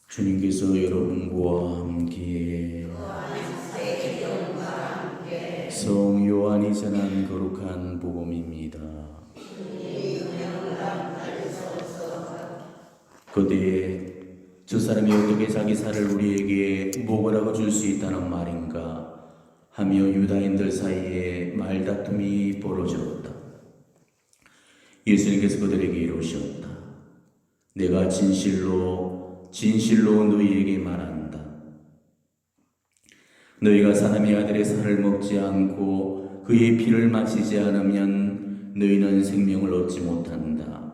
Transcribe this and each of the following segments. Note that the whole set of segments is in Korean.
주님께서 여러분과 함께 성 요한이 전한 거룩한 복음입니다. 그때 저 사람이 어떻게 자기 살을 우리에게 먹으라고 줄 수 있다는 말인가 하며 유다인들 사이에 말다툼이 벌어졌다. 예수님께서 그들에게 이르셨다. 내가 진실로 너희에게 말한다. 너희가 사람의 아들의 살을 먹지 않고 그의 피를 마시지 않으면 너희는 생명을 얻지 못한다.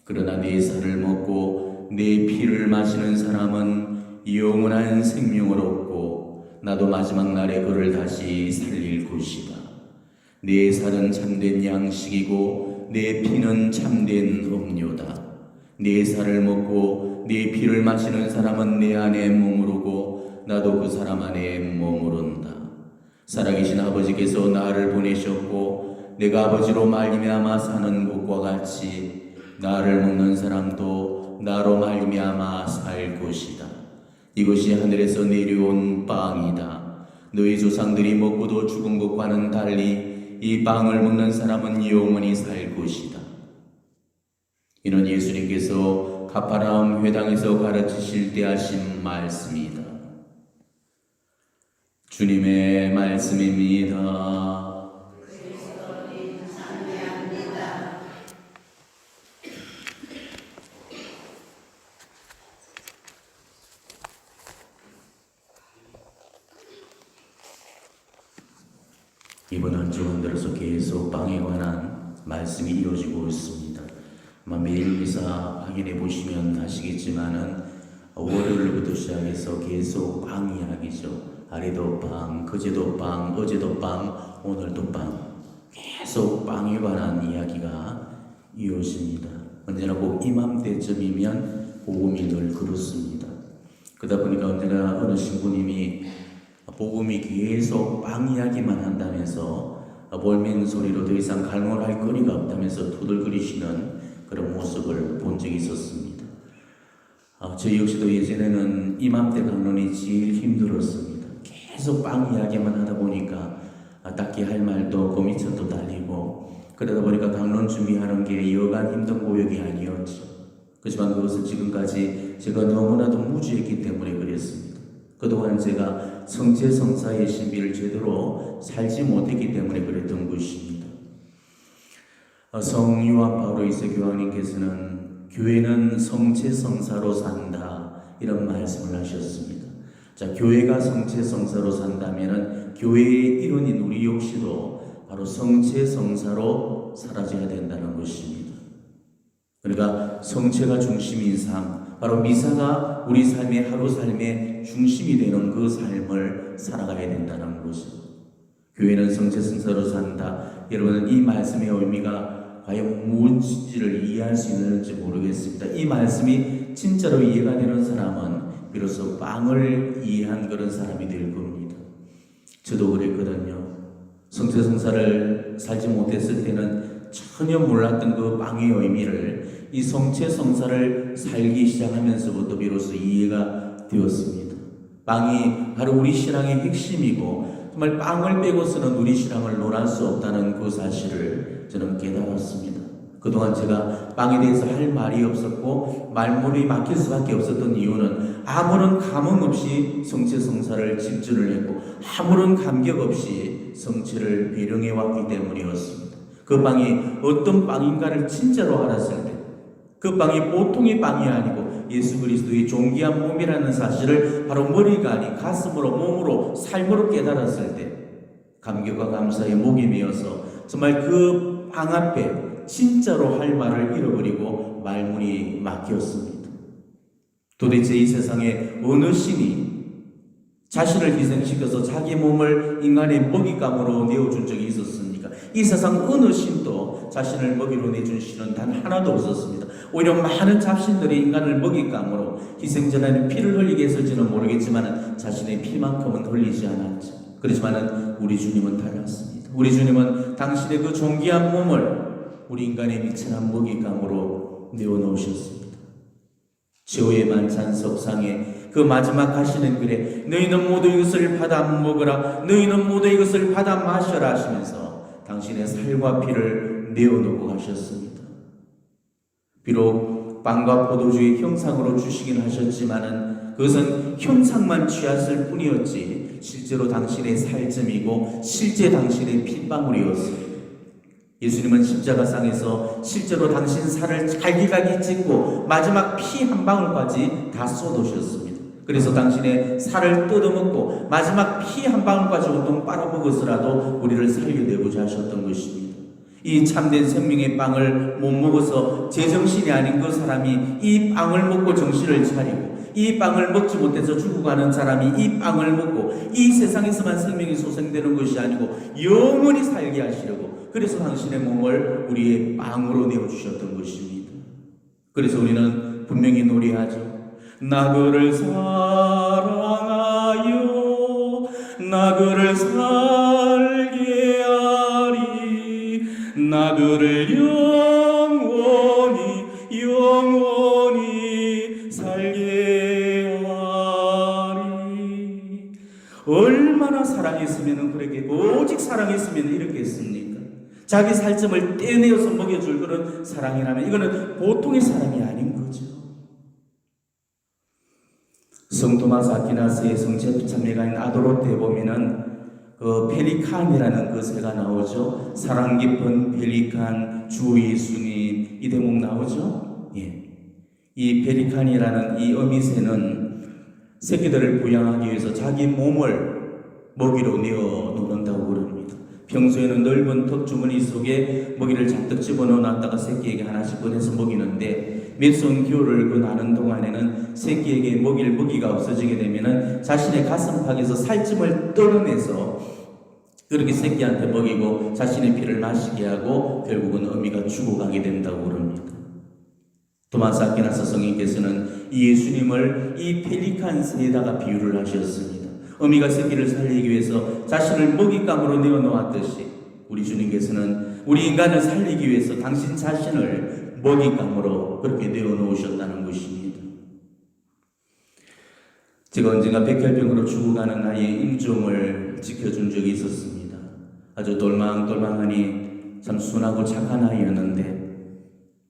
그러나 내 살을 먹고 내 피를 마시는 사람은 영원한 생명을 얻고 나도 마지막 날에 그를 다시 살릴 것이다. 내 살은 참된 양식이고 내 피는 참된 음료다. 내 살을 먹고 내 피를 마시는 사람은 내 안에 머무르고 나도 그 사람 안에 머무른다. 살아계신 아버지께서 나를 보내셨고 내가 아버지로 말미암아 사는 것과 같이 나를 먹는 사람도 나로 말미암아 살 것이다. 이것이 하늘에서 내려온 빵이다. 너희 조상들이 먹고도 죽은 것과는 달리 이 빵을 먹는 사람은 영원히 살 것이다. 이는 예수님께서 가파나움 회당에서 가르치실 때 하신 말씀이다. 주님의 말씀입니다. 이번 한 주간 들어서 계속 빵에 관한 말씀이 이루어지고 있습니다. 매일 미사 확인해 보시면 아시겠지만은 월요일부터 시작해서 계속 빵 이야기죠. 아래도 빵, 그제도 빵, 어제도 빵, 오늘도 빵. 계속 빵에 관한 이야기가 이어집니다. 언제나 꼭 이맘때쯤이면 복음이 늘 그렇습니다. 그러다 보니까 언제나 어느 신부님이 복음이 계속 빵 이야기만 한다면서 볼멘 소리로 더 이상 갈망할 거리가 없다면서 투덜거리시는 그런 모습을 본 적이 있었습니다. 저 역시도 예전에는 이맘때 강론이 제일 힘들었습니다. 계속 빵 이야기만 하다 보니까 딱히 할 말도 고미천도 달리고 그러다 보니까 강론 준비하는 게 여간 힘든 고역이 아니었죠. 그렇지만 그것은 지금까지 제가 너무나도 무지했기 때문에 그랬습니다. 그동안 제가 성체성사의 신비를 제대로 살지 못했기 때문에 그랬던 것입니다. 성 요한 바오로 2세 교황님께서는 교회는 성체성사로 산다 이런 말씀을 하셨습니다. 자, 교회가 성체성사로 산다면은 교회의 일원인 우리 역시도 바로 성체성사로 살아져야 된다는 것입니다. 그러니까 성체가 중심인 삶, 바로 미사가 우리 삶의 하루 삶의 중심이 되는 그 삶을 살아가야 된다는 것이죠. 교회는 성체성사로 산다. 여러분은 이 말씀의 의미가 과연 무엇인지를 이해할 수 있는지 모르겠습니다. 이 말씀이 진짜로 이해가 되는 사람은 비로소 빵을 이해한 그런 사람이 될 겁니다. 저도 그랬거든요. 성체성사를 살지 못했을 때는 전혀 몰랐던 그 빵의 의미를 이 성체성사를 살기 시작하면서부터 비로소 이해가 되었습니다. 빵이 바로 우리 신앙의 핵심이고 정말 빵을 빼고서는 우리 신앙을 논할 수 없다는 그 사실을 저는 깨달았습니다. 그동안 제가 빵에 대해서 할 말이 없었고 말문이 막힐 수밖에 없었던 이유는 아무런 감흥 없이 성체성사를 집준을 했고 아무런 감격 없이 성체를 배령해 왔기 때문이었습니다. 그 빵이 어떤 빵인가를 진짜로 알았을 때 그 빵이 보통의 빵이 아니고 예수 그리스도의 존귀한 몸이라는 사실을 바로 머리가 아닌 가슴으로 몸으로 삶으로 깨달았을 때 감격과 감사의 목이 메어서 정말 그 빵 앞에 진짜로 할 말을 잃어버리고 말문이 막혔습니다. 도대체 이 세상에 어느 신이 자신을 희생시켜서 자기 몸을 인간의 먹잇감으로 내어준 적이 있었습니까? 이 세상 어느 신도 자신을 먹이로 내준 신은 단 하나도 없었습니다. 오히려 많은 잡신들이 인간을 먹잇감으로 희생전에는 피를 흘리게 했을지는 모르겠지만 자신의 피만큼은 흘리지 않았죠. 그렇지만 우리 주님은 달랐습니다. 우리 주님은 당신의 그 존귀한 몸을 우리 인간의 미천한 먹잇감으로 내어놓으셨습니다. 최후의 만찬 석상에 그 마지막 가시는 길에 너희는 모두 이것을 받아 먹으라, 너희는 모두 이것을 받아 마셔라 하시면서 당신의 살과 피를 내어놓고 가셨습니다. 비록 빵과 포도주의 형상으로 주시긴 하셨지만은 그것은 형상만 취하실 뿐이었지 실제로 당신의 살점이고 실제 당신의 핏방울이었습니다. 예수님은 십자가상에서 실제로 당신 살을 갈기갈기 찢고 마지막 피 한 방울까지 다 쏟으셨습니다. 그래서 당신의 살을 뜯어먹고 마지막 피 한 방울까지 온통 빨아먹어서라도 우리를 살려내고자 하셨던 것입니다. 이 참된 생명의 빵을 못 먹어서 제정신이 아닌 그 사람이 이 빵을 먹고 정신을 차리고, 이 빵을 먹지 못해서 죽어가는 사람이 이 빵을 먹고 이 세상에서만 생명이 소생되는 것이 아니고 영원히 살게 하시려고, 그래서 당신의 몸을 우리의 빵으로 내어주셨던 것입니다. 그래서 우리는 분명히 노래하죠. 나 그를 사랑하여 나 그를 살게 하리, 나 그를 영원히 살게 하리. 얼마나 사랑했으면 그랬겠고, 오직 사랑했으면 이렇게 했습니까? 자기 살점을 떼내어서 먹여줄 그런 사랑이라면 이거는 보통의 사랑이 아닌 거죠. 성 토마스 아퀴나스의 성체 참여가인 아도로테에 보면은 그 펠리칸이라는 그 새가 나오죠. 사랑 깊은 펠리칸 주 예수님, 이 대목 나오죠. 예. 이 펠리칸이라는 이 어미새는 새끼들을 부양하기 위해서 자기 몸을 먹이로 내어 놓는다고 그럽니다. 평소에는 넓은 턱 주머니 속에 먹이를 잔뜩 집어넣어 놨다가 새끼에게 하나씩 꺼내서 먹이는데, 몇손 기호를 그 나는 동안에는 새끼에게 먹일 먹이가 없어지게 되면은 자신의 가슴팍에서 살찜을 떨어내서 그렇게 새끼한테 먹이고 자신의 피를 마시게 하고 결국은 어미가 죽어가게 된다고 그럽니다. 토마스 아퀴나스 성인께서는 이 예수님을 이 펠리칸 새에다가 비유를 하셨습니다. 어미가 새끼를 살리기 위해서 자신을 먹잇감으로 내어놓았듯이 우리 주님께서는 우리 인간을 살리기 위해서 당신 자신을 먹잇감으로 그렇게 내어놓으셨다는 것입니다. 제가 언젠가 백혈병으로 죽어가는 아이의 임종을 지켜준 적이 있었습니다. 아주 돌망돌망하니 참 순하고 착한 아이였는데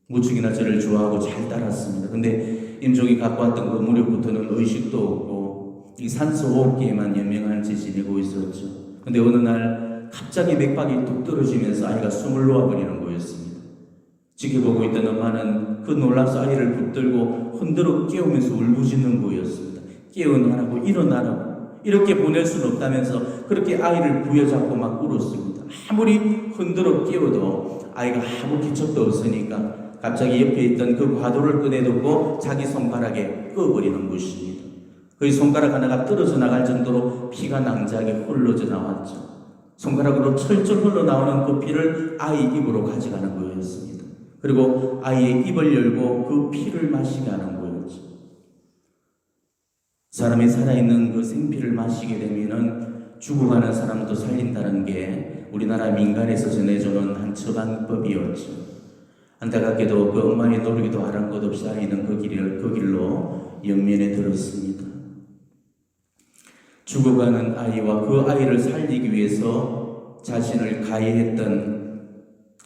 무척이나 저를 좋아하고 잘 따랐습니다. 근데 임종이 갖고 왔던 그 무렵부터는 의식도 없고 이 산소 호흡기에만 연명한 채 지내고 있었죠. 근데 어느 날 갑자기 맥박이 뚝 떨어지면서 아이가 숨을 놓아버리는 거였습니다. 지켜보고 있던 엄마는 그 놀라서 아이를 붙들고 흔들어 깨우면서 울부짖는 거였습니다. 깨어나라고, 일어나라고, 이렇게 보낼 수는 없다면서 그렇게 아이를 부여잡고 막 울었습니다. 아무리 흔들어 깨워도 아이가 아무 기척도 없으니까 갑자기 옆에 있던 그 과도를 꺼내두고 자기 손가락에 꺼버리는 것입니다. 그 손가락 하나가 떨어져 나갈 정도로 피가 낭자하게 흘러져 나왔죠. 손가락으로 철철 흘러나오는 그 피를 아이 입으로 가져가는 거였습니다. 그리고 아이의 입을 열고 그 피를 마시게 하는 거였죠. 사람이 살아있는 그 생피를 마시게 되면은 죽어가는 사람도 살린다는 게 우리나라 민간에서 전해주는 한 처방법이었죠. 안타깝게도 그 엄마의 노력에도 아랑곳 없이 아이는 그 길로 영면에 들었습니다. 죽어가는 아이와 그 아이를 살리기 위해서 자신을 가해했던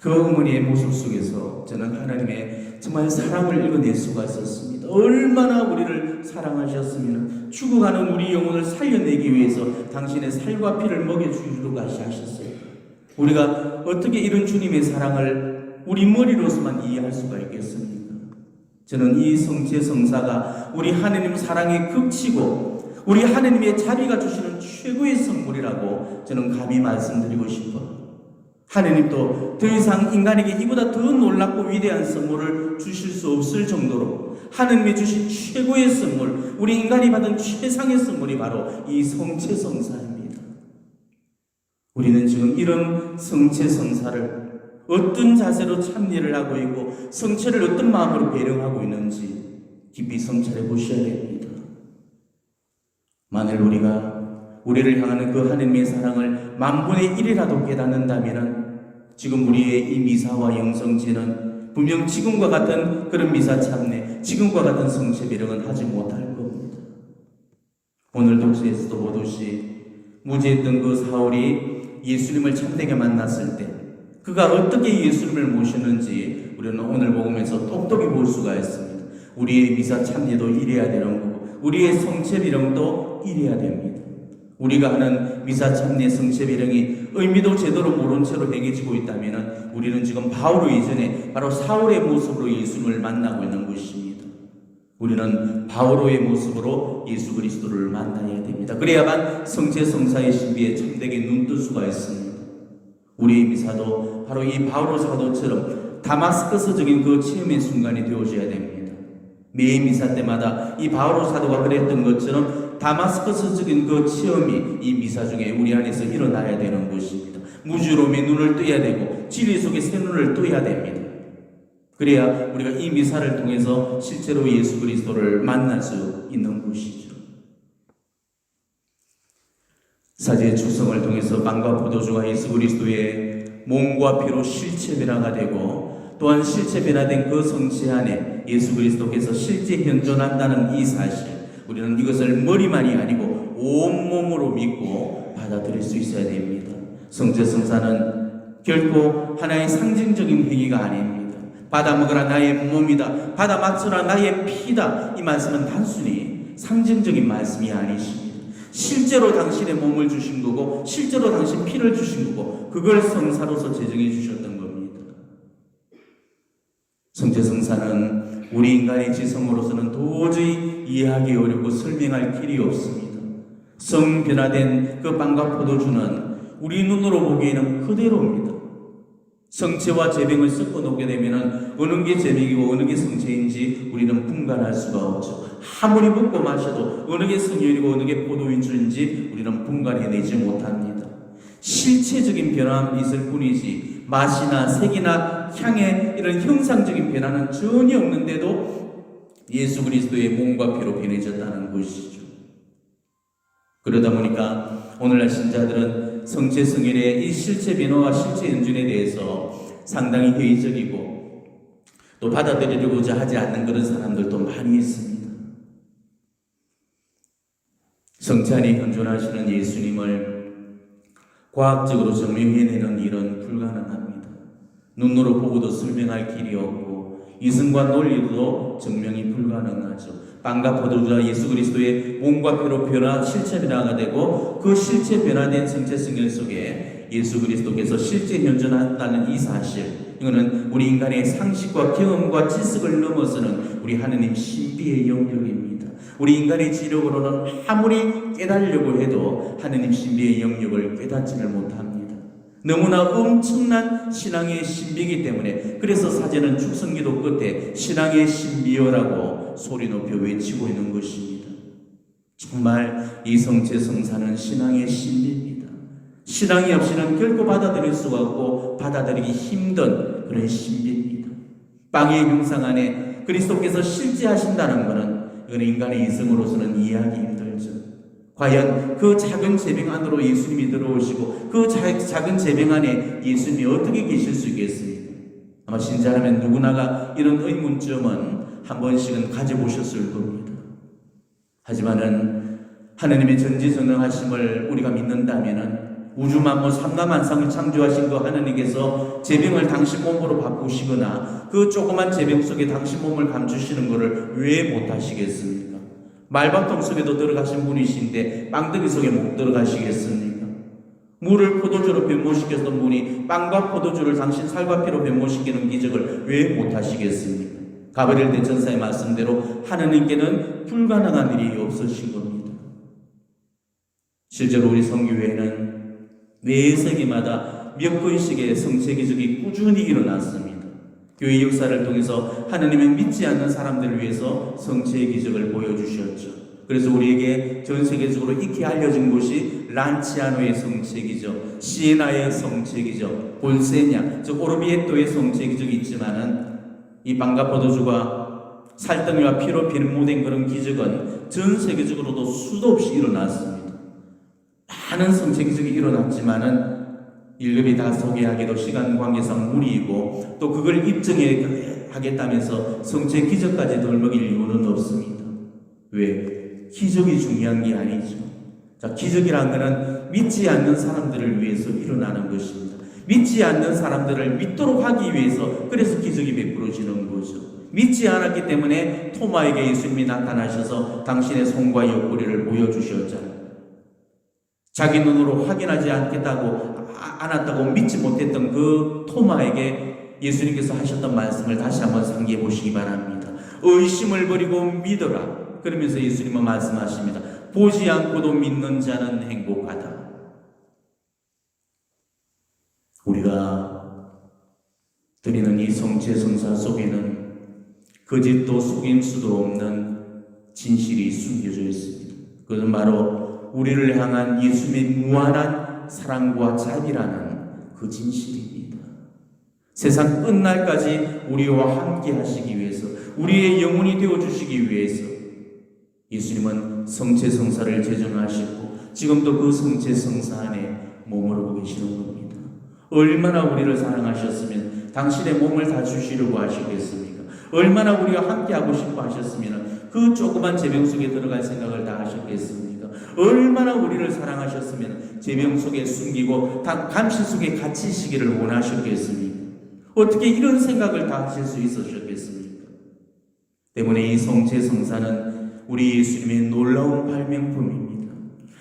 그 어머니의 모습 속에서 저는 하나님의 정말 사랑을 읽어낼 수가 있었습니다. 얼마나 우리를 사랑하셨으면 죽어가는 우리 영혼을 살려내기 위해서 당신의 살과 피를 먹여주기로 하셨어요. 우리가 어떻게 이런 주님의 사랑을 우리 머리로서만 이해할 수가 있겠습니까? 저는 이 성체성사가 우리 하나님 사랑의 극치고 우리 하나님의 자비가 주시는 최고의 선물이라고 저는 감히 말씀드리고 싶어요. 하나님도 더 이상 인간에게 이보다 더 놀랍고 위대한 선물을 주실 수 없을 정도로 하나님이 주신 최고의 선물, 우리 인간이 받은 최상의 선물이 바로 이 성체성사입니다. 우리는 지금 이런 성체성사를 어떤 자세로 참여를 하고 있고 성체를 어떤 마음으로 배령하고 있는지 깊이 성찰해 보셔야 됩니다. 만일 우리를 향하는 그 하나님의 사랑을 10,000분의 1이라도 깨닫는다면 지금 우리의 이 미사와 영성지는 분명 지금과 같은 그런 미사 참내, 지금과 같은 성체 배령은 하지 못할 겁니다. 오늘 독서에서도 보듯이 무지했던 그 사울이 예수님을 참되게 만났을 때 그가 어떻게 예수님을 모셨는지 우리는 오늘 복음에서 똑똑히 볼 수가 있습니다. 우리의 미사 참례도 이래야 되는 거고 우리의 성체 비령도 이래야 됩니다. 우리가 하는 미사 참례 성체 비령이 의미도 제대로 모른 채로 행해지고 있다면 우리는 지금 바울 이전에 바로 사울의 모습으로 예수님을 만나고 있는 것입니다. 우리는 바울의 모습으로 예수 그리스도를 만나야 됩니다. 그래야만 성체 성사의 신비에 참되게 눈뜰 수가 있습니다. 우리의 미사도 바로 이 바울 사도처럼 다마스커스적인 그 체험의 순간이 되어져야 됩니다. 매 미사 때마다 이 바울 사도가 그랬던 것처럼 다마스커스적인 그 체험이 이 미사 중에 우리 안에서 일어나야 되는 것입니다. 무주로움의 눈을 떠야 되고 진리 속에 새 눈을 떠야 됩니다. 그래야 우리가 이 미사를 통해서 실제로 예수 그리스도를 만날 수 있는 것이죠. 사제의 축성을 통해서 빵과 포도주가 예수 그리스도의 몸과 피로 실체 변화가 되고 또한 실체 변화된 그 성체 안에 예수 그리스도께서 실제 현존한다는 이 사실, 우리는 이것을 머리만이 아니고 온몸으로 믿고 받아들일 수 있어야 됩니다. 성체 성사는 결코 하나의 상징적인 행위가 아닙니다. 받아 먹으라 나의 몸이다, 받아 마시라 나의 피다, 이 말씀은 단순히 상징적인 말씀이 아니십니다. 실제로 당신의 몸을 주신 거고 실제로 당신 피를 주신 거고 그걸 성사로서 제정해 주셨던 겁니다. 성체 성사는 우리 인간의 지성으로서는 도저히 이해하기 어렵고 설명할 길이 없습니다. 성변화된 그 빵과 포도주는 우리 눈으로 보기에는 그대로입니다. 성체와 제병을 섞어 놓게 되면 어느 게 제병이고 어느 게 성체인지 우리는 분간할 수가 없죠. 아무리 붓고 마셔도 어느 게 성혈이고 어느 게 포도주인지 우리는 분간해내지 못합니다. 실체적인 변화는 있을 뿐이지 맛이나 색이나 향의 이런 형상적인 변화는 전혀 없는데도 예수 그리스도의 몸과 피로 변해졌다는 것이죠. 그러다 보니까 오늘날 신자들은 성체 성혈의 이 실체 변화와 실체 연준에 대해서 상당히 회의적이고 또 받아들이려고자 하지 않는 그런 사람들도 많이 있습니다. 성체 안에 현존하시는 예수님을 과학적으로 증명해내는 일은 불가능합니다. 눈으로 보고도 설명할 길이 없고 이성과 논리로도 증명이 불가능하죠. 빵과 포도주가 예수 그리스도의 몸과 피로 변화, 실체 변화가 되고 그 실체 변화된 성체 성혈 속에 예수 그리스도께서 실제 현존한다는 이 사실, 이거는 우리 인간의 상식과 경험과 지식을 넘어서는 우리 하느님 신비의 영역입니다. 우리 인간의 지력으로는 아무리 깨달으려고 해도 하느님 신비의 영역을 깨닫지를 못합니다. 너무나 엄청난 신앙의 신비이기 때문에 그래서 사제는 축성기도 끝에 신앙의 신비여라고 소리 높여 외치고 있는 것입니다. 정말 이 성체 성사는 신앙의 신비입니다. 신앙이 없이는 결코 받아들일 수가 없고 받아들이기 힘든 그런 신비입니다. 빵의 형상 안에 그리스도께서 실제하신다는 것은 이건 인간의 이성으로서는 이해하기 힘들죠. 과연 그 작은 제병 안으로 예수님이 들어오시고 그 작은 제병 안에 예수님이 어떻게 계실 수 있겠습니까? 아마 신자라면 누구나가 이런 의문점은 한 번씩은 가져보셨을 겁니다. 하지만은 하느님의 전지전능하심을 우리가 믿는다면은 우주 만물 삼라만상을 창조하신 그 하느님께서 제병을 당신 몸으로 바꾸시거나 그 조그만 제병 속에 당신 몸을 감추시는 것을 왜 못하시겠습니까? 말밥통 속에도 들어가신 분이신데 빵덩이 속에 못 들어가시겠습니까? 물을 포도주로 변모시켰던 분이 빵과 포도주를 당신 살과 피로 변모시키는 기적을 왜 못하시겠습니까? 가브리엘 대천사의 말씀대로 하느님께는 불가능한 일이 없으신 겁니다. 실제로 우리 성교회는 매 세기마다 몇 건씩의 성체 기적이 꾸준히 일어났습니다. 교회 역사를 통해서 하느님을 믿지 않는 사람들을 위해서 성체의 기적을 보여주셨죠. 그래서 우리에게 전 세계적으로 익히 알려진 것이 란치아노의 성체 기적, 시에나의 성체 기적, 볼세냐, 즉 오르비에토의 성체 기적이 있지만은 이 빵과 포도주가 살덩이와 피로 변모된 그런 기적은 전 세계적으로도 수도 없이 일어났습니다. 많은 성체 기적이 일어났지만은 일일이 다 소개하기도 시간 관계상 무리이고 또 그걸 입증하겠다면서 성체 기적까지 덜먹일 이유는 없습니다. 왜? 기적이 중요한 게 아니죠. 자, 기적이라는 것은 믿지 않는 사람들을 위해서 일어나는 것입니다. 믿지 않는 사람들을 믿도록 하기 위해서, 그래서 기적이 베풀어지는 거죠. 믿지 않았기 때문에 토마에게 예수님이 나타나셔서 당신의 손과 옆구리를 보여주셨잖아요. 자기 눈으로 확인하지 않았다고 믿지 못했던 그 토마에게 예수님께서 하셨던 말씀을 다시 한번 상기해 보시기 바랍니다. 의심을 버리고 믿어라. 그러면서 예수님은 말씀하십니다. 보지 않고도 믿는 자는 행복하다. 우리가 드리는 이 성체성사 속에는 거짓도 속임수도 없는 진실이 숨겨져 있습니다. 그것은 바로 우리를 향한 예수님의 무한한 사랑과 자비라는 그 진실입니다. 세상 끝날까지 우리와 함께 하시기 위해서, 우리의 영혼이 되어주시기 위해서 예수님은 성체성사를 제정하시고 지금도 그 성체성사 안에 머무르고 계시는 겁니다. 얼마나 우리를 사랑하셨으면 당신의 몸을 다 주시려고 하시겠습니까? 얼마나 우리가 함께하고 싶어 하셨으면 그 조그만 제병 속에 들어갈 생각을 다 하셨겠습니까? 얼마나 우리를 사랑하셨으면 제병 속에 숨기고 감시 속에 갇히시기를 원하셨겠습니까? 어떻게 이런 생각을 다 하실 수 있으셨겠습니까? 때문에 이 성체성사는 우리 예수님의 놀라운 발명품입니다.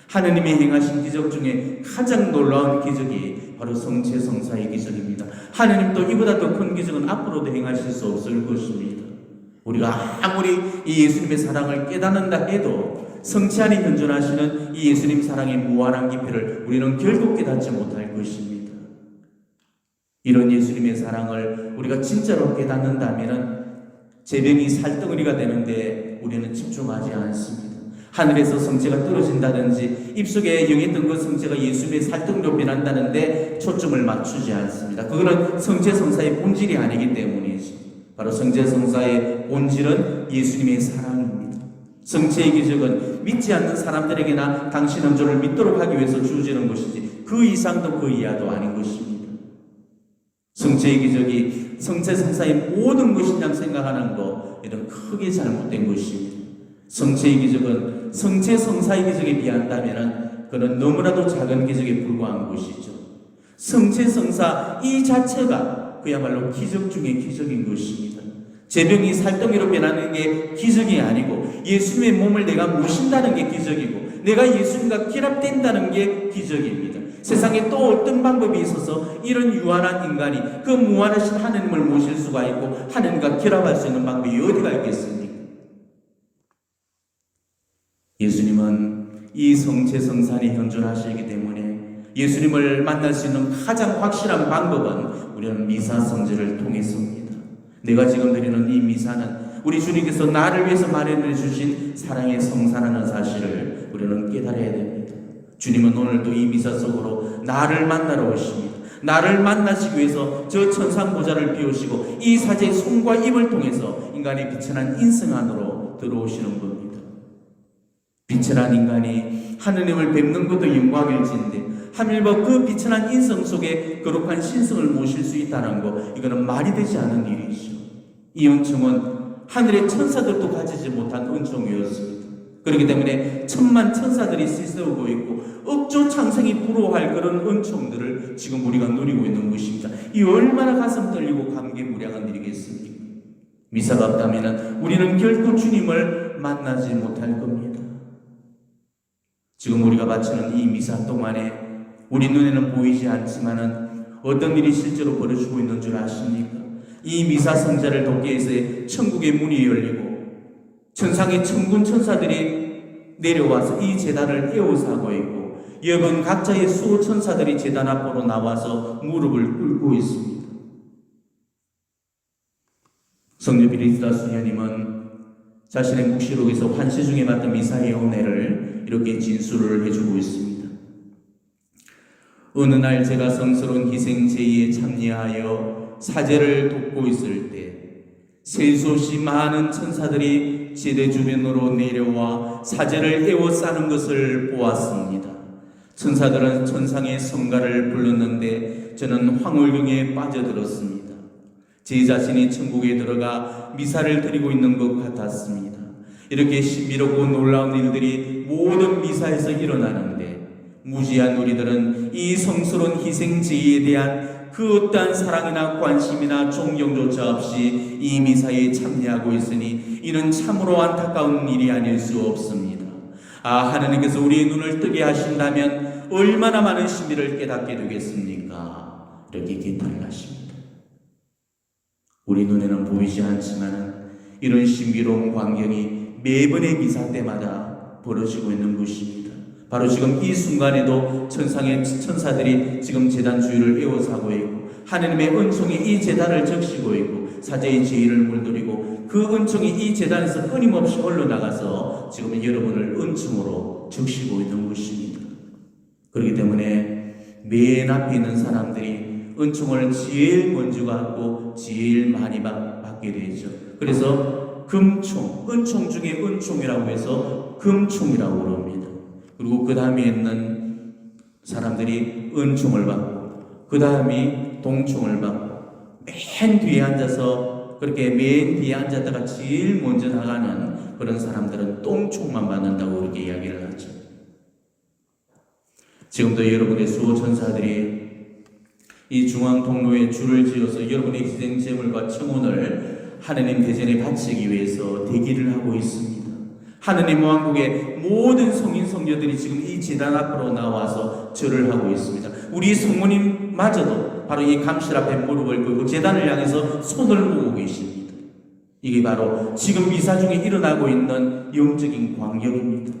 하느님이 행하신 기적 중에 가장 놀라운 기적이 바로 성체성사의 기적입니다. 하느님도 이보다 더 큰 기적은 앞으로도 행하실 수 없을 것입니다. 우리가 아무리 이 예수님의 사랑을 깨닫는다 해도 성체 안에 현존하시는 이 예수님 사랑의 무한한 깊이를 우리는 결국 깨닫지 못할 것입니다. 이런 예수님의 사랑을 우리가 진짜로 깨닫는다면 제병이 살덩어리가 되는데 우리는 집중하지 않습니다. 하늘에서 성체가 떨어진다든지 입속에 영했던 그 성체가 예수님의 살덩이로 변한다는데 초점을 맞추지 않습니다. 그거는 성체성사의 본질이 아니기 때문이죠. 바로 성체성사의 본질은 예수님의 사랑입니다. 성체의 기적은 믿지 않는 사람들에게나 당신恩조를 믿도록 하기 위해서 주어지는 것이지 그 이상도 그 이하도 아닌 것입니다. 성체의 기적이 성체성사의 모든 것이냐 생각하는 것, 이런 크게 잘못된 것입니다. 성체의 기적은 성체성사의 기적에 비한다면 그는 너무나도 작은 기적에 불과한 것이죠. 성체성사 이 자체가 그야말로 기적 중에 기적인 것입니다. 제병이 살덩이로 변하는 게 기적이 아니고 예수님의 몸을 내가 모신다는 게 기적이고 내가 예수님과 결합된다는 게 기적입니다. 세상에 또 어떤 방법이 있어서 이런 유한한 인간이 그 무한하신 하느님을 모실 수가 있고 하느님과 결합할 수 있는 방법이 어디가 있겠습니까? 예수님은 이 성체성산에 현존하시기 때문에 예수님을 만날 수 있는 가장 확실한 방법은 우리는 미사 성제를 통해서입니다. 내가 지금 드리는 이 미사는 우리 주님께서 나를 위해서 마련해 주신 사랑의 성사라는 사실을 우리는 깨달아야 됩니다. 주님은 오늘도 이 미사 속으로 나를 만나러 오십니다. 나를 만나시기 위해서 저 천상보좌를 비우시고 이 사제의 손과 입을 통해서 인간의 비천한 인성 안으로 들어오시는 겁니다. 비천한 인간이 하느님을 뵙는 것도 영광일진데 하물며 그 비천한 인성 속에 거룩한 신성을 모실 수 있다는 것, 이거는 말이 되지 않은 일이죠. 이 은총은 하늘의 천사들도 가지지 못한 은총이었습니다. 그렇기 때문에 천만 천사들이 씻어오고 있고 억조 창생이 부러워할 그런 은총들을 지금 우리가 누리고 있는 것입니다. 이 얼마나 가슴 떨리고 감개무량한 일이겠습니까? 미사가 없다면 우리는 결코 주님을 만나지 못할 겁니다. 지금 우리가 바치는 이 미사 동안에 우리 눈에는 보이지 않지만은 어떤 일이 실제로 벌어지고 있는 줄 아십니까? 이 미사 성자를 돕기 위해서 천국의 문이 열리고 천상의 천군 천사들이 내려와서 이 제단을 에워싸고 있고 여건 각자의 수호 천사들이 제단 앞으로 나와서 무릎을 꿇고 있습니다. 성녀 비리스다 수녀님은 자신의 묵시록에서 환시 중에 받던 미사의 은혜를 이렇게 진술을 해주고 있습니다. 어느 날 제가 성스러운 희생제의에 참여하여 사제를 돕고 있을 때 셀수 없이 많은 천사들이 제대 주변으로 내려와 사제를 에워싸는 것을 보았습니다. 천사들은 천상의 성가를 불렀는데 저는 황홀경에 빠져들었습니다. 제 자신이 천국에 들어가 미사를 드리고 있는 것 같았습니다. 이렇게 신비롭고 놀라운 일들이 모든 미사에서 일어나는데 무지한 우리들은 이 성스러운 희생 제의에 대한 그 어떠한 사랑이나 관심이나 존경조차 없이 이 미사에 참여하고 있으니 이는 참으로 안타까운 일이 아닐 수 없습니다. 하나님께서 우리의 눈을 뜨게 하신다면 얼마나 많은 신비를 깨닫게 되겠습니까? 이렇게 기탄을 하십니다. 우리 눈에는 보이지 않지만 이런 신비로운 광경이 매번의 미사 때마다 벌어지고 있는 것입니다. 바로 지금 이 순간에도 천사들이 지금 제단 주위를 에워싸고 있고 하느님의 은총이 이 제단을 적시고 있고 사제의 제의를 물들이고 그 은총이 이 제단에서 끊임없이 흘러나가서 지금 여러분을 은총으로 적시고 있는 것입니다. 그렇기 때문에 맨 앞에 있는 사람들이 은총을 제일 먼저 받고 제일 많이 받게 되죠. 그래서 금총, 은총 중에 은총이라고 해서 금총이라고 그럽니다. 그리고 그 다음에 있는 사람들이 은총을 받고 그 다음이 동총을 받고 맨 뒤에 앉아서 그렇게 맨 뒤에 앉았다가 제일 먼저 나가는 그런 사람들은 똥총만 받는다고 그렇게 이야기를 하죠. 지금도 여러분의 수호 천사들이 이 중앙 통로에 줄을 지어서 여러분의 희생 제물과 청혼을 하느님 대전에 바치기 위해서 대기를 하고 있습니다. 하느님 왕국의 모든 성인 성녀들이 지금 이 제단 앞으로 나와서 절을 하고 있습니다. 우리 성모님마저도 바로 이 감실 앞에 무릎을 꿇고 제단을 향해서 손을 모으고 계십니다. 이게 바로 지금 미사 중에 일어나고 있는 영적인 광경입니다.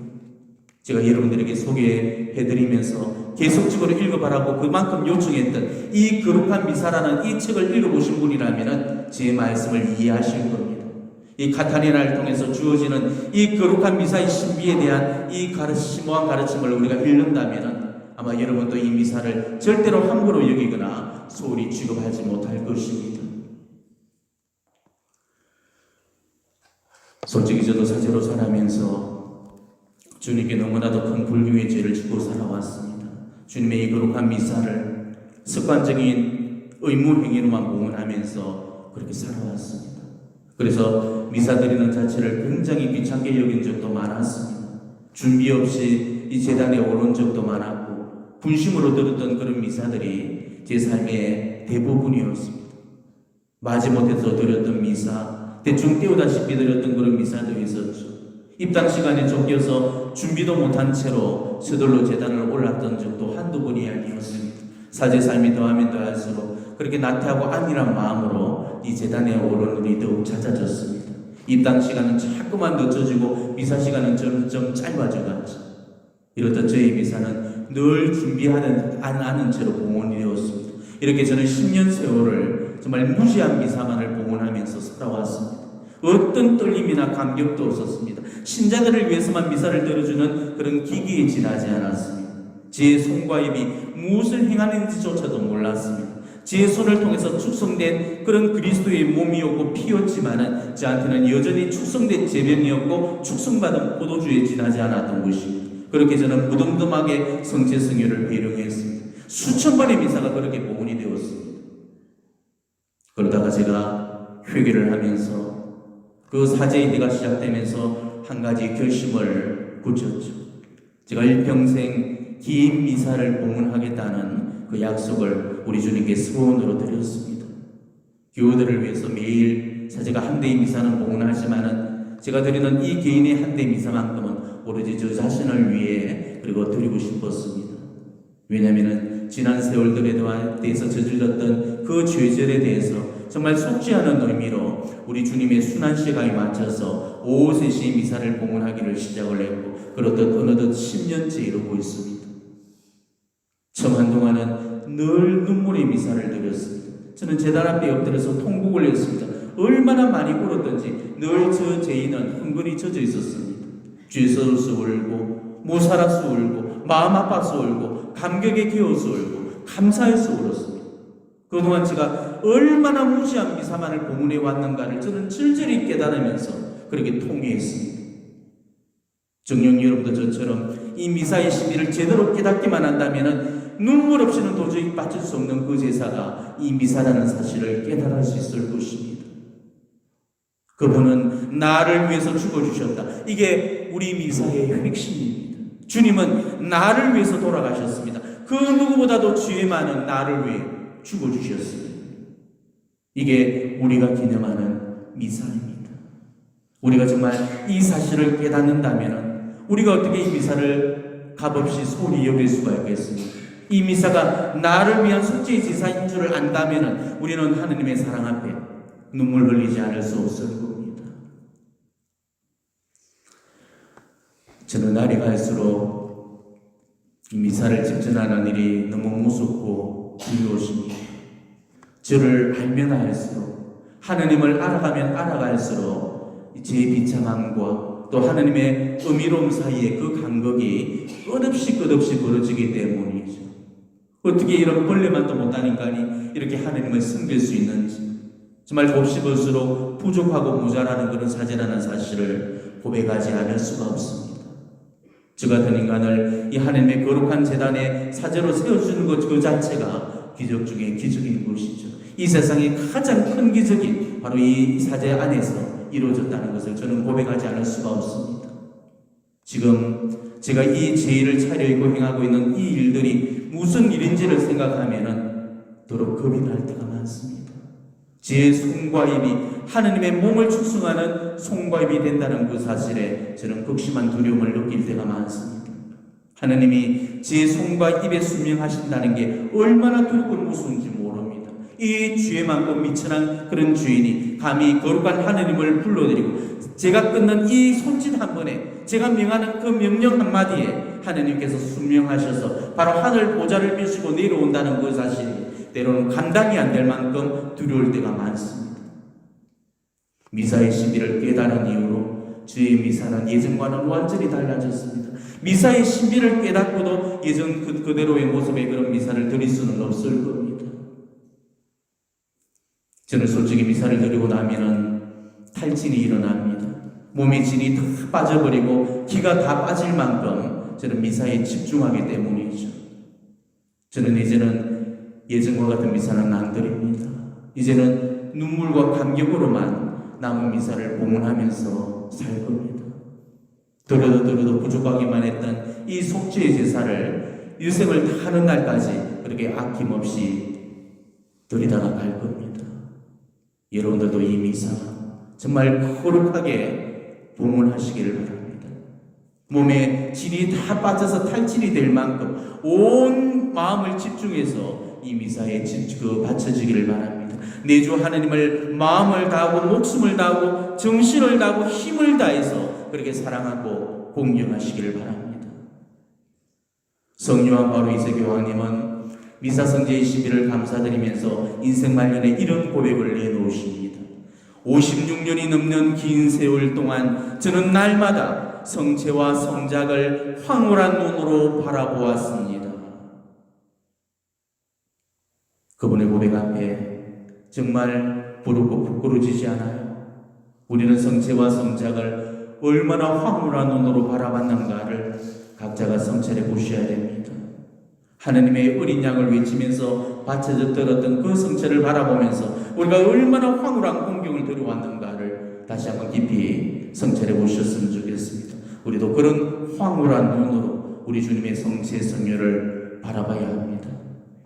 제가 여러분들에게 소개해드리면서 계속적으로 읽어봐라고 그만큼 요청했던 이 거룩한 미사라는 이 책을 읽어보신 분이라면 제 말씀을 이해하실 겁니다. 이 카타리나를 통해서 주어지는 이 거룩한 미사의 신비에 대한 이 심오한 가르침을 우리가 읽는다면 아마 여러분도 이 미사를 절대로 함부로 여기거나 소홀히 취급하지 못할 것입니다. 솔직히 저도 사제로 살아면서 주님께 너무나도 큰 불교의 죄를 짓고 살아왔습니다. 주님의 이 거룩한 미사를 습관적인 의무 행위로만 봉헌하면서 그렇게 살아왔습니다. 그래서 미사 드리는 자체를 굉장히 귀찮게 여긴 적도 많았습니다. 준비 없이 이 제단에 오른 적도 많았고 분심으로 들었던 그런 미사들이 제 삶의 대부분이었습니다. 마지못해서 드렸던 미사, 대충 띄우다시피 드렸던 그런 미사도 있었죠. 입당 시간에 쫓겨서 준비도 못한 채로 서둘러 제단을 올랐던 적도 한두 번이 아니었습니다. 사제 삶이 더하면 더할수록 그렇게 나태하고 안일한 마음으로 이 제단에 오르는 일이 더욱 잦아졌습니다. 입당 시간은 자꾸만 늦춰지고 미사 시간은 점점 짧아져 갔죠. 이렇듯 저희 미사는 늘 준비하는 안 하는 채로 봉헌이 되었습니다. 이렇게 저는 10년 세월을 정말 무지한 미사만을 봉헌하면서 살아왔습니다. 어떤 떨림이나 감격도 없었습니다. 신자들을 위해서만 미사를 들어주는 그런 기기에 지나지 않았습니다. 제 손과 입이 무엇을 행하는지조차도 몰랐습니다. 제 손을 통해서 축성된 그런 그리스도의 몸이었고 피였지만은 저한테는 여전히 축성된 제병이었고 축성받은 포도주에 지나지 않았던 것입니다. 그렇게 저는 무덤덤하게 성체 성혈을 배령했습니다. 수천 번의 미사가 그렇게 봉헌이 되었습니다. 그러다가 제가 회개를 하면서 그 사제의 때가 시작되면서 한 가지 결심을 굳혔죠. 제가 일평생 긴 미사를 봉헌하겠다는 그 약속을 우리 주님께 소원으로 드렸습니다. 교우들을 위해서 매일 사제가 한 대의 미사는 봉헌하지만은 제가 드리는 이 개인의 한 대 미사만큼은 오로지 저 자신을 위해 그리고 드리고 싶었습니다. 왜냐하면 지난 세월들에 대해서 저질렀던 그 죄절에 대해서 정말 속지 않은 의미로 우리 주님의 순환 시간에 맞춰서 오후 3시에 미사를 봉헌하기를 시작을 했고 그렇듯 어느덧 10년째 이루고 있습니다. 처음 한동안은 늘 눈물의 미사를 드렸습니다. 저는 제단 앞에 엎드려서 통곡을 했습니다. 얼마나 많이 울었던지 늘 저 죄인은 흥건히 젖어 있었습니다. 죄스러워서 울고 못 살아서 울고 마음 아파서 울고 감격에 겨워서 울고 감사해서 울었습니다. 그동안 제가 얼마나 무지한 미사만을 봉헌해 왔는가를 저는 절절히 깨달으면서 그렇게 통회했습니다. 정녕 여러분도 저처럼 이 미사의 신비를 제대로 깨닫기만 한다면 눈물 없이는 도저히 빠질 수 없는 그 제사가 이 미사라는 사실을 깨달을 수 있을 것입니다. 그분은 나를 위해서 죽어주셨다. 이게 우리 미사의 핵심입니다. 주님은 나를 위해서 돌아가셨습니다. 그 누구보다도 죄 많은 나를 위해 죽어주셨습니다. 이게 우리가 기념하는 미사입니다. 우리가 정말 이 사실을 깨닫는다면 우리가 어떻게 이 미사를 값없이 소홀히 여길 수가 있겠습니까? 이 미사가 나를 위한 속죄의 제사인 줄을 안다면 우리는 하느님의 사랑 앞에 눈물 흘리지 않을 수 없을 겁니다. 저는 날이 갈수록 이 미사를 집전하는 일이 너무 무섭고 두려워집니다. 저를 알면 알수록, 하느님을 알아가면 알아갈수록 제 비참함과 또 하느님의 의미로움 사이에 그 간극이 끝없이 벌어지기 때문이죠. 어떻게 이런 벌레만도 못한 인간이 이렇게 하느님을 섬길 수 있는지, 정말 곱씹을수록 부족하고 모자라는 그런 사제라는 사실을 고백하지 않을 수가 없습니다. 저 같은 인간을 이 하느님의 거룩한 제단에 사제로 세워주는 것 그 자체가 기적 중에 기적인 것이죠. 이 세상에 가장 큰 기적이 바로 이 사제 안에서 이루어졌다는 것을 저는 고백하지 않을 수가 없습니다. 지금 제가 이 제의를 차려입고 행하고 있는 이 일들이 무슨 일인지를 생각하면 더러 겁이 날 때가 많습니다. 제 손과 입이 하느님의 몸을 축성하는 손과 입이 된다는 그 사실에 저는 극심한 두려움을 느낄 때가 많습니다. 하느님이 제 손과 입에 순명하신다는 게 얼마나 두렵고 무서운지 모릅니다. 이 죄만큼 미천한 그런 죄인이 감히 거룩한 하느님을 불러드리고 제가 끊는 이 손짓 한 번에, 제가 명하는 그 명령 한마디에 하느님께서 순명하셔서 바로 하늘 보좌를 비시고 내려온다는 그 사실이 때로는 감당이 안 될 만큼 두려울 때가 많습니다. 미사의 신비를 깨달은 이후로 주의 미사는 예전과는 완전히 달라졌습니다. 미사의 신비를 깨닫고도 예전 그대로의 모습의 그런 미사를 드릴 수는 없을 겁니다. 저는 솔직히 미사를 드리고 나면은 탈진이 일어납니다. 몸의 진이 다 빠져버리고 기가 다 빠질 만큼 저는 미사에 집중하기 때문이죠. 저는 이제는 예전과 같은 미사는 안 드립니다. 이제는 눈물과 감격으로만 남은 미사를 봉헌하면서 살 겁니다. 들어도 부족하기만 했던 이 속죄의 제사를 일생을 다 하는 날까지 그렇게 아낌없이 드리다가 갈 겁니다. 여러분들도 이 미사 정말 거룩하게 봉헌하시기를 바랍니다. 몸에 진이 다 빠져서 탈진이 될 만큼 온 마음을 집중해서 이 미사에 바쳐지기를 바랍니다. 내주 하느님을 마음을 다하고 목숨을 다하고 정신을 다하고 힘을 다해서 그렇게 사랑하고 공경하시기를 바랍니다. 성요한 바로 이세 교황님은 미사 성제의 시비를 감사드리면서 인생 말년에 이런 고백을 내놓으십니다. 56년이 넘는 긴 세월 동안 저는 날마다 성체와 성작을 황홀한 눈으로 바라보았습니다. 그분의 고백 앞에 정말 부럽고 부끄러지지 않아요? 우리는 성체와 성작을 얼마나 황홀한 눈으로 바라봤는가를 각자가 성찰해 보셔야 됩니다. 하느님의 어린 양을 외치면서 바쳐져 들었던 그 성체를 바라보면서 우리가 얼마나 황홀한 공경을 드려왔는가를 다시 한번 깊이 성찰해 보셨으면 좋겠습니다. 우리도 그런 황홀한 눈으로 우리 주님의 성체 성녀를 바라봐야 합니다.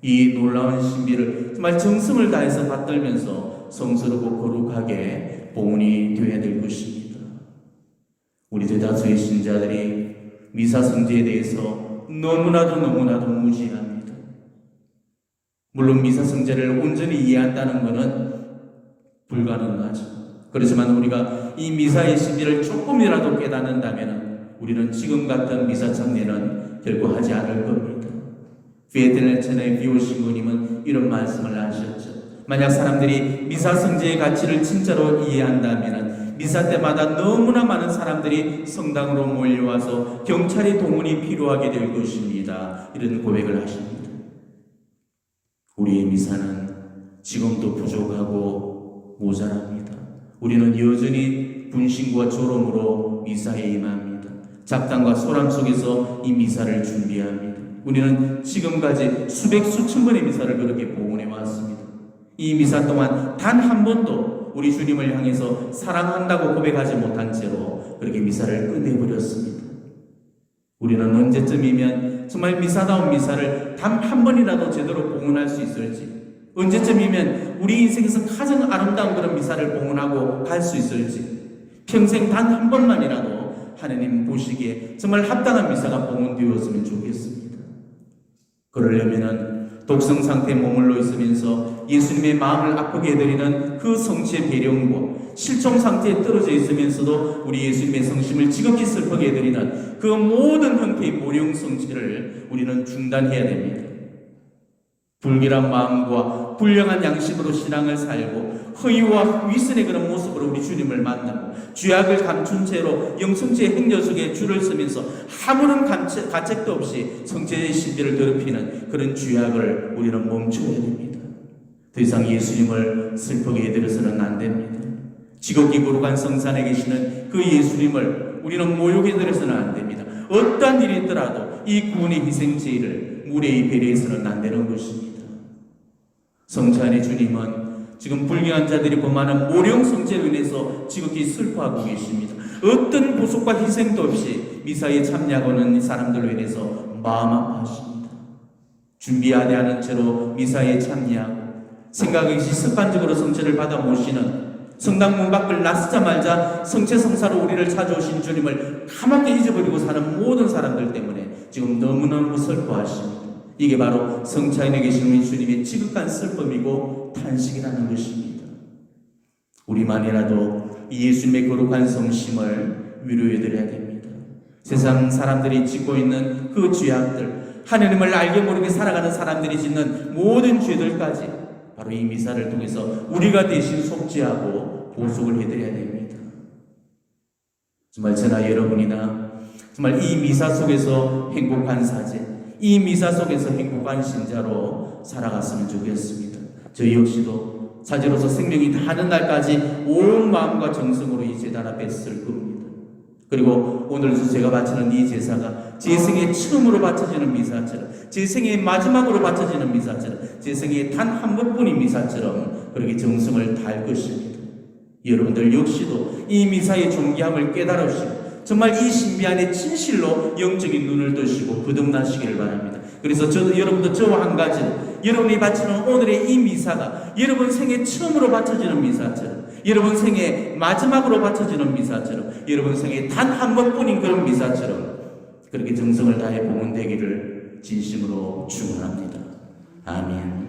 이 놀라운 신비를 정말 정성을 다해서 받들면서 성스럽고 거룩하게 봉헌이 되어야 될 것입니다. 우리 대다수의 신자들이 미사 성제에 대해서 너무나도 무지합니다. 물론 미사 성제를 온전히 이해한다는 것은 불가능하죠. 그렇지만 우리가 이 미사의 신비를 조금이라도 깨닫는다면 우리는 지금 같은 미사 참례는 결코 하지 않을 겁니다. 피에텔레천의 비오 신부님은 이런 말씀을 하셨죠. 만약 사람들이 미사 성제의 가치를 진짜로 이해한다면 미사 때마다 너무나 많은 사람들이 성당으로 몰려와서 경찰의 동원이 필요하게 될 것입니다. 이런 고백을 하십니다. 우리의 미사는 지금도 부족하고 모자랍니다. 우리는 여전히 분신과 조롱으로 미사에 임합니다. 잡담과 소란 속에서 이 미사를 준비합니다. 우리는 지금까지 수백 수천 번의 미사를 그렇게 봉헌해 왔습니다. 이 미사 동안 단 한 번도 우리 주님을 향해서 사랑한다고 고백하지 못한 채로 그렇게 미사를 끝내버렸습니다. 우리는 언제쯤이면 정말 미사다운 미사를 단 한 번이라도 제대로 봉헌할 수 있을지, 언제쯤이면 우리 인생에서 가장 아름다운 그런 미사를 봉헌하고 갈 수 있을지, 평생 단 한 번만이라도 하나님 보시기에 정말 합당한 미사가 봉헌되었으면 좋겠습니다. 그러려면은 독성 상태에 머물러 있으면서 예수님의 마음을 아프게 해드리는 그 성취의 배령과 실종 상태에 떨어져 있으면서도 우리 예수님의 성심을 지극히 슬프게 해드리는 그 모든 형태의 모령 성취를 우리는 중단해야 됩니다. 불길한 마음과 불량한 양심으로 신앙을 살고 허위와 위선의 그런 모습으로 우리 주님을 만나고 죄악을 감춘 채로 영성죄의 행렬 속에 줄을 서면서 아무런 가책도 없이 성죄의 신비를 더럽히는 그런 죄악을 우리는 멈춰야 됩니다. 더 이상 예수님을 슬프게 해드려서는 안 됩니다. 지극히 거룩한 성산에 계시는 그 예수님을 우리는 모욕해드려서는 안 됩니다. 어떠한 일이 있더라도 이 구원의 희생제의를 무례히 배려해서는 안 되는 것입니다. 성체 안의 주님은 지금 불경한 자들이 범하는 모령 성죄로 인해서 지극히 슬퍼하고 계십니다. 어떤 보속과 희생도 없이 미사에 참여하고는 사람들로 인해서 마음 아파하십니다. 준비하지 않은 채로 미사에 참여하고 생각 없이 습관적으로 성체를 받아 모시는, 성당 문 밖을 나서자마자 성체 성사로 우리를 찾아오신 주님을 까맣게 잊어버리고 사는 모든 사람들 때문에 지금 너무너무 슬퍼하십니다. 이게 바로 성체 안에 계시는 주님의 지극한 슬픔이고 탄식이라는 것입니다. 우리만이라도 이 예수님의 거룩한 성심을 위로해드려야 됩니다. 세상 사람들이 짓고 있는 그 죄악들, 하나님을 알게 모르게 살아가는 사람들이 짓는 모든 죄들까지 바로 이 미사를 통해서 우리가 대신 속죄하고 보속을 해드려야 됩니다. 정말 저나 여러분이나 정말 이 미사 속에서 행복한 사제, 이 미사 속에서 행복한 신자로 살아갔으면 좋겠습니다. 저희 역시도 사제로서 생명이 다하는 날까지 온 마음과 정성으로 이 제단 앞에 쓸 겁니다. 그리고 오늘도 제가 바치는 이 제사가 제 생에 처음으로 바쳐지는 미사처럼, 제 생에 마지막으로 바쳐지는 미사처럼, 제 생에 단 한 번뿐인 미사처럼 그렇게 정성을 다할 것입니다. 여러분들 역시도 이 미사의 존귀함을 깨달으시고 정말 이 신비 안에 진실로 영적인 눈을 뜨시고 거듭나시기를 바랍니다. 그래서 여러분도 저와 한 가지, 여러분이 바치는 오늘의 이 미사가 여러분 생에 처음으로 바쳐지는 미사처럼, 여러분 생에 마지막으로 바쳐지는 미사처럼, 여러분 생에 단 한 번뿐인 그런 미사처럼 그렇게 정성을 다해 봉헌되기를 진심으로 축원합니다. 아멘.